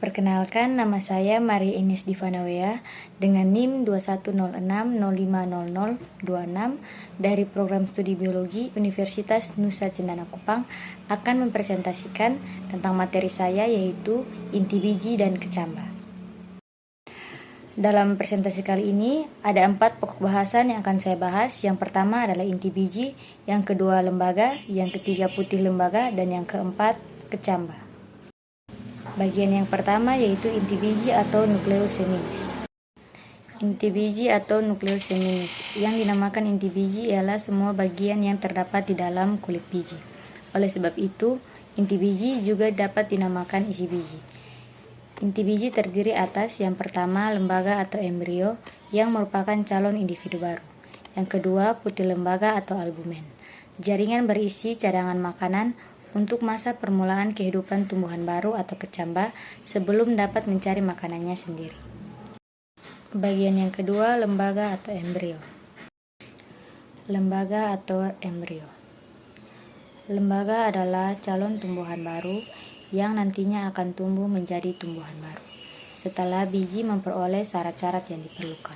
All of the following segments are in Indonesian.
Perkenalkan, nama saya Maria Ines Divanawea dengan NIM 2106050026 dari Program Studi Biologi Universitas Nusa Cendana Kupang akan mempresentasikan tentang materi saya yaitu inti biji dan kecambah. Dalam presentasi kali ini ada 4 pokok bahasan yang akan saya bahas. Yang pertama adalah inti biji, yang kedua lembaga, yang ketiga putih lembaga, dan yang keempat kecambah. Bagian yang pertama yaitu inti biji atau nukleus seminis. Inti biji atau nukleus seminis yang dinamakan inti biji ialah semua bagian yang terdapat di dalam kulit biji. Oleh sebab itu, inti biji juga dapat dinamakan isi biji. Inti biji terdiri atas yang pertama lembaga atau embrio yang merupakan calon individu baru. Yang kedua putih lembaga atau albumen, jaringan berisi cadangan makanan untuk masa permulaan kehidupan tumbuhan baru atau kecambah sebelum dapat mencari makanannya sendiri. Bagian yang kedua, lembaga atau embrio. Lembaga atau embrio. Lembaga adalah calon tumbuhan baru yang nantinya akan tumbuh menjadi tumbuhan baru setelah biji memperoleh syarat-syarat yang diperlukan.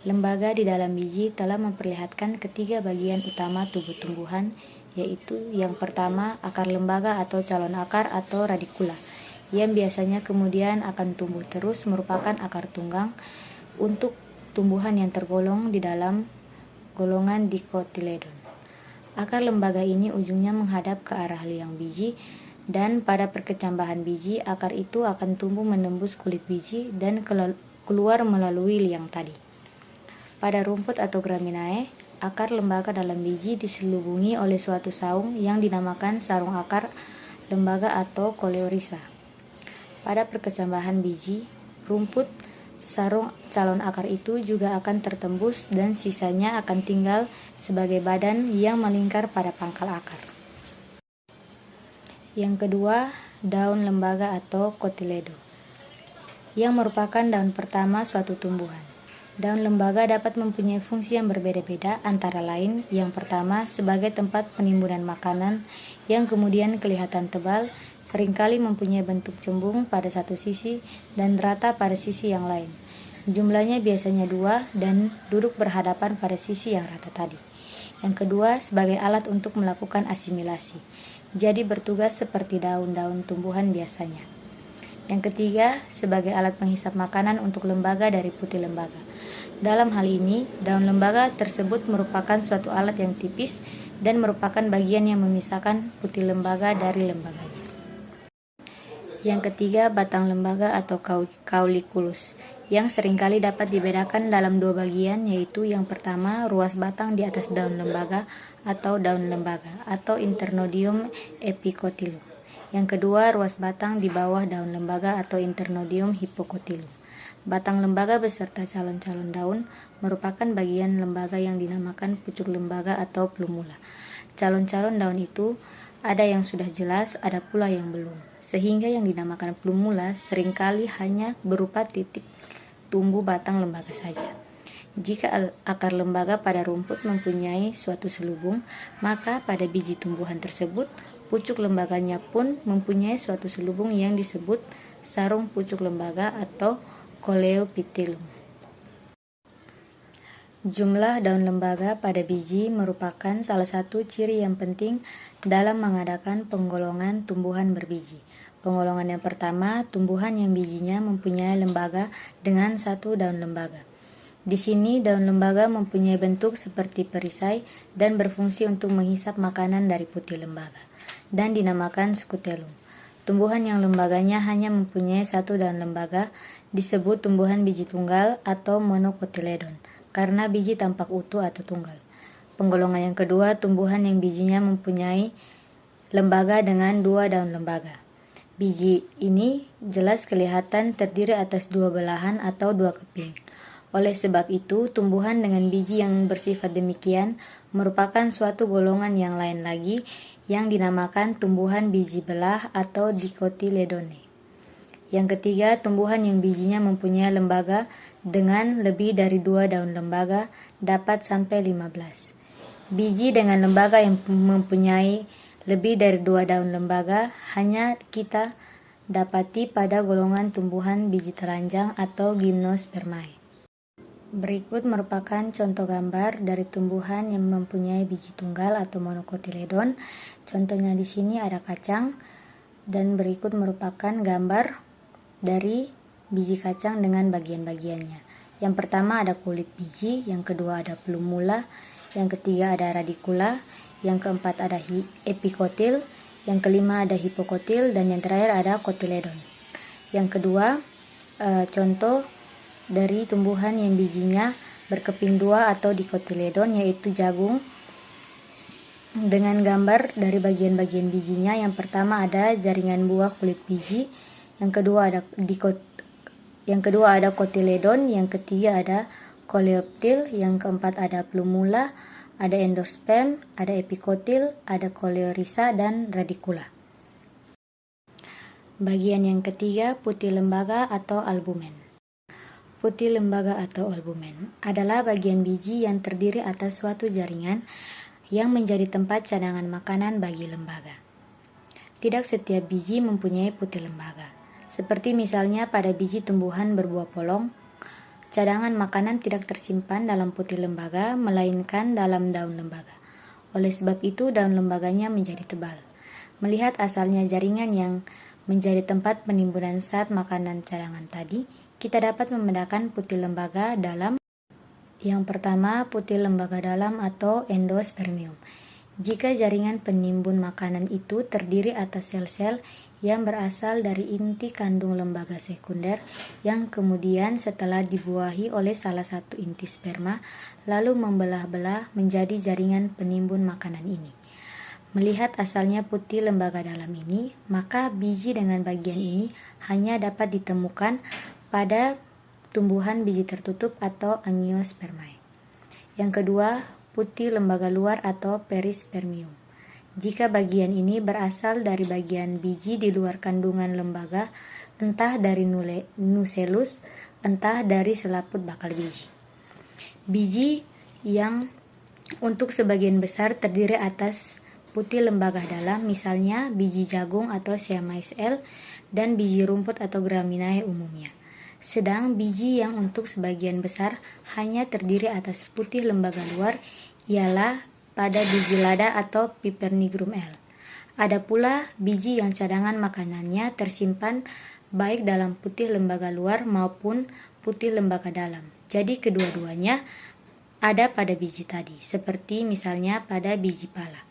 Lembaga di dalam biji telah memperlihatkan ketiga bagian utama tubuh tumbuhan, yaitu yang pertama akar lembaga atau calon akar atau radikula yang biasanya kemudian akan tumbuh terus merupakan akar tunggang untuk tumbuhan yang tergolong di dalam golongan dicotyledon. Akar lembaga ini ujungnya menghadap ke arah liang biji dan pada perkecambahan biji akar itu akan tumbuh menembus kulit biji dan keluar melalui liang tadi. Pada rumput atau Gramineae, akar lembaga dalam biji diselubungi oleh suatu saung yang dinamakan sarung akar lembaga atau koleorisa. Pada perkecambahan biji, rumput sarung calon akar itu juga akan tertembus dan sisanya akan tinggal sebagai badan yang melingkar pada pangkal akar. Yang kedua, daun lembaga atau cotyledo, yang merupakan daun pertama suatu tumbuhan. Daun lembaga dapat mempunyai fungsi yang berbeda-beda, antara lain yang pertama sebagai tempat penimbunan makanan yang kemudian kelihatan tebal, seringkali mempunyai bentuk cembung pada satu sisi dan rata pada sisi yang lain. Jumlahnya biasanya 2 dan duduk berhadapan pada sisi yang rata tadi. Yang kedua sebagai alat untuk melakukan asimilasi, jadi bertugas seperti daun-daun tumbuhan biasanya. Yang ketiga sebagai alat penghisap makanan untuk lembaga dari putih lembaga. Dalam hal ini, daun lembaga tersebut merupakan suatu alat yang tipis dan merupakan bagian yang memisahkan putih lembaga dari lembaganya. Yang ketiga, batang lembaga atau cauliculus, yang seringkali dapat dibedakan dalam 2 bagian, yaitu yang pertama, ruas batang di atas daun lembaga atau daun lembaga atau internodium epicotylum. Yang kedua, ruas batang di bawah daun lembaga atau internodium hypocotylum. Batang lembaga beserta calon-calon daun merupakan bagian lembaga yang dinamakan pucuk lembaga atau plumula. Calon-calon daun itu ada yang sudah jelas, ada pula yang belum, sehingga yang dinamakan plumula seringkali hanya berupa titik tumbuh batang lembaga saja. Jika akar lembaga pada rumput mempunyai suatu selubung, maka pada biji tumbuhan tersebut pucuk lembaganya pun mempunyai suatu selubung yang disebut sarung pucuk lembaga atau coleophyllum. Jumlah daun lembaga pada biji merupakan salah satu ciri yang penting dalam mengadakan penggolongan tumbuhan berbiji. Penggolongan yang pertama, tumbuhan yang bijinya mempunyai lembaga dengan 1 daun lembaga. Di sini daun lembaga mempunyai bentuk seperti perisai dan berfungsi untuk menghisap makanan dari putih lembaga dan dinamakan scutellum. Tumbuhan yang lembaganya hanya mempunyai 1 daun lembaga disebut tumbuhan biji tunggal atau monocotyledon karena biji tampak utuh atau tunggal. Penggolongan yang kedua, tumbuhan yang bijinya mempunyai lembaga dengan 2 daun lembaga. Biji ini jelas kelihatan terdiri atas 2 belahan atau 2 keping. Oleh sebab itu, tumbuhan dengan biji yang bersifat demikian merupakan suatu golongan yang lain lagi yang dinamakan tumbuhan biji belah atau dicotyledone. Yang ketiga, tumbuhan yang bijinya mempunyai lembaga dengan lebih dari 2 daun lembaga dapat sampai 15. Biji dengan lembaga yang mempunyai lebih dari 2 daun lembaga hanya kita dapati pada golongan tumbuhan biji telanjang atau Gymnospermae. Berikut merupakan contoh gambar dari tumbuhan yang mempunyai biji tunggal atau monokotiledon. Contohnya di sini ada kacang, dan berikut merupakan gambar dari biji kacang dengan bagian-bagiannya. Yang pertama ada kulit biji, yang kedua ada plumula, yang ketiga ada radicula, yang keempat ada epikotil, yang kelima ada hipokotil, dan yang terakhir ada kotiledon. Yang kedua, contoh dari tumbuhan yang bijinya berkeping dua atau dikotiledon, yaitu jagung, dengan gambar dari bagian-bagian bijinya. Yang pertama ada jaringan buah kulit biji, yang kedua ada kotiledon, yang ketiga ada koleoptil, yang keempat ada plumula, ada endosperm, ada epikotil, ada koleorisa, dan radicula. Bagian yang ketiga, putih lembaga atau albumen. Putih lembaga atau albumen adalah bagian biji yang terdiri atas suatu jaringan yang menjadi tempat cadangan makanan bagi lembaga. Tidak setiap biji mempunyai putih lembaga. Seperti misalnya pada biji tumbuhan berbuah polong, cadangan makanan tidak tersimpan dalam putih lembaga, melainkan dalam daun lembaga. Oleh sebab itu, daun lembaganya menjadi tebal. Melihat asalnya jaringan yang menjadi tempat penimbunan zat makanan cadangan tadi, kita dapat membedakan putih lembaga dalam. Yang pertama, putih lembaga dalam atau endospermium. Jika jaringan penimbun makanan itu terdiri atas sel-sel yang berasal dari inti kandung lembaga sekunder yang kemudian setelah dibuahi oleh salah satu inti sperma lalu membelah-belah menjadi jaringan penimbun makanan ini. Melihat asalnya putih lembaga dalam ini, maka biji dengan bagian ini hanya dapat ditemukan pada tumbuhan biji tertutup atau Angiospermae. Yang kedua, putih lembaga luar atau perispermium. Jika bagian ini berasal dari bagian biji di luar kandungan lembaga, entah dari nucellus, entah dari selaput bakal biji. Biji yang untuk sebagian besar terdiri atas putih lembaga dalam, misalnya biji jagung atau siamais L, dan biji rumput atau Gramineae umumnya. Sedang biji yang untuk sebagian besar hanya terdiri atas putih lembaga luar ialah pada biji lada atau Pipernigrum L. Ada pula biji yang cadangan makanannya tersimpan baik dalam putih lembaga luar maupun putih lembaga dalam. Jadi kedua-duanya ada pada biji tadi, seperti misalnya pada biji pala.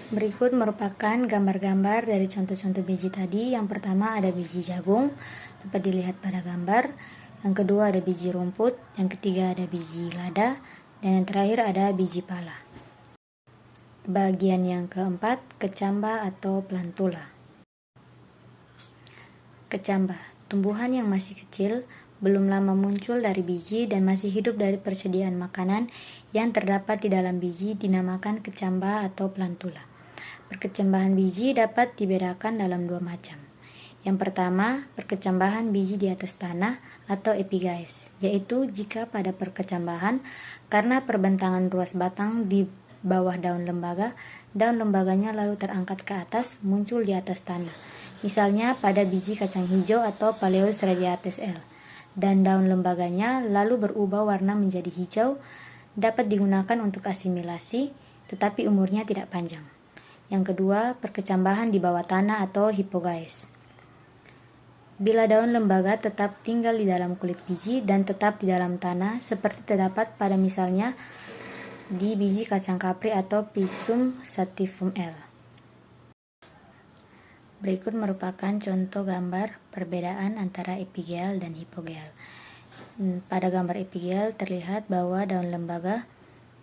Berikut merupakan gambar-gambar dari contoh-contoh biji tadi. Yang pertama ada biji jagung, dapat dilihat pada gambar. Yang kedua ada biji rumput, yang ketiga ada biji lada, dan yang terakhir ada biji pala. Bagian yang keempat, kecamba atau plantula. Kecamba, tumbuhan yang masih kecil, belum lama muncul dari biji dan masih hidup dari persediaan makanan yang terdapat di dalam biji dinamakan kecamba atau plantula. Perkecambahan biji dapat dibedakan dalam dua macam. Yang pertama, perkecambahan biji di atas tanah atau epigaes, yaitu jika pada perkecambahan karena perbentangan ruas batang di bawah daun lembaganya lalu terangkat ke atas, muncul di atas tanah. Misalnya pada biji kacang hijau atau Phaleus radiatus L, dan daun lembaganya lalu berubah warna menjadi hijau, dapat digunakan untuk asimilasi, tetapi umurnya tidak panjang. Yang kedua, perkecambahan di bawah tanah atau hipogaes. Bila daun lembaga tetap tinggal di dalam kulit biji dan tetap di dalam tanah, seperti terdapat pada misalnya di biji kacang kapri atau Pisum sativum L. Berikut merupakan contoh gambar perbedaan antara epigel dan hipogel. Pada gambar epigel terlihat bahwa daun lembaga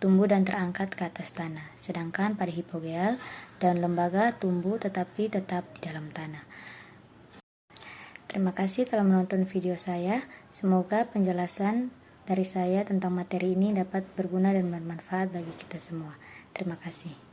tumbuh dan terangkat ke atas tanah, sedangkan pada hipogel daun lembaga tumbuh tetapi tetap di dalam tanah. Terima kasih telah menonton video saya. Semoga penjelasan dari saya tentang materi ini dapat berguna dan bermanfaat bagi kita semua. Terima kasih.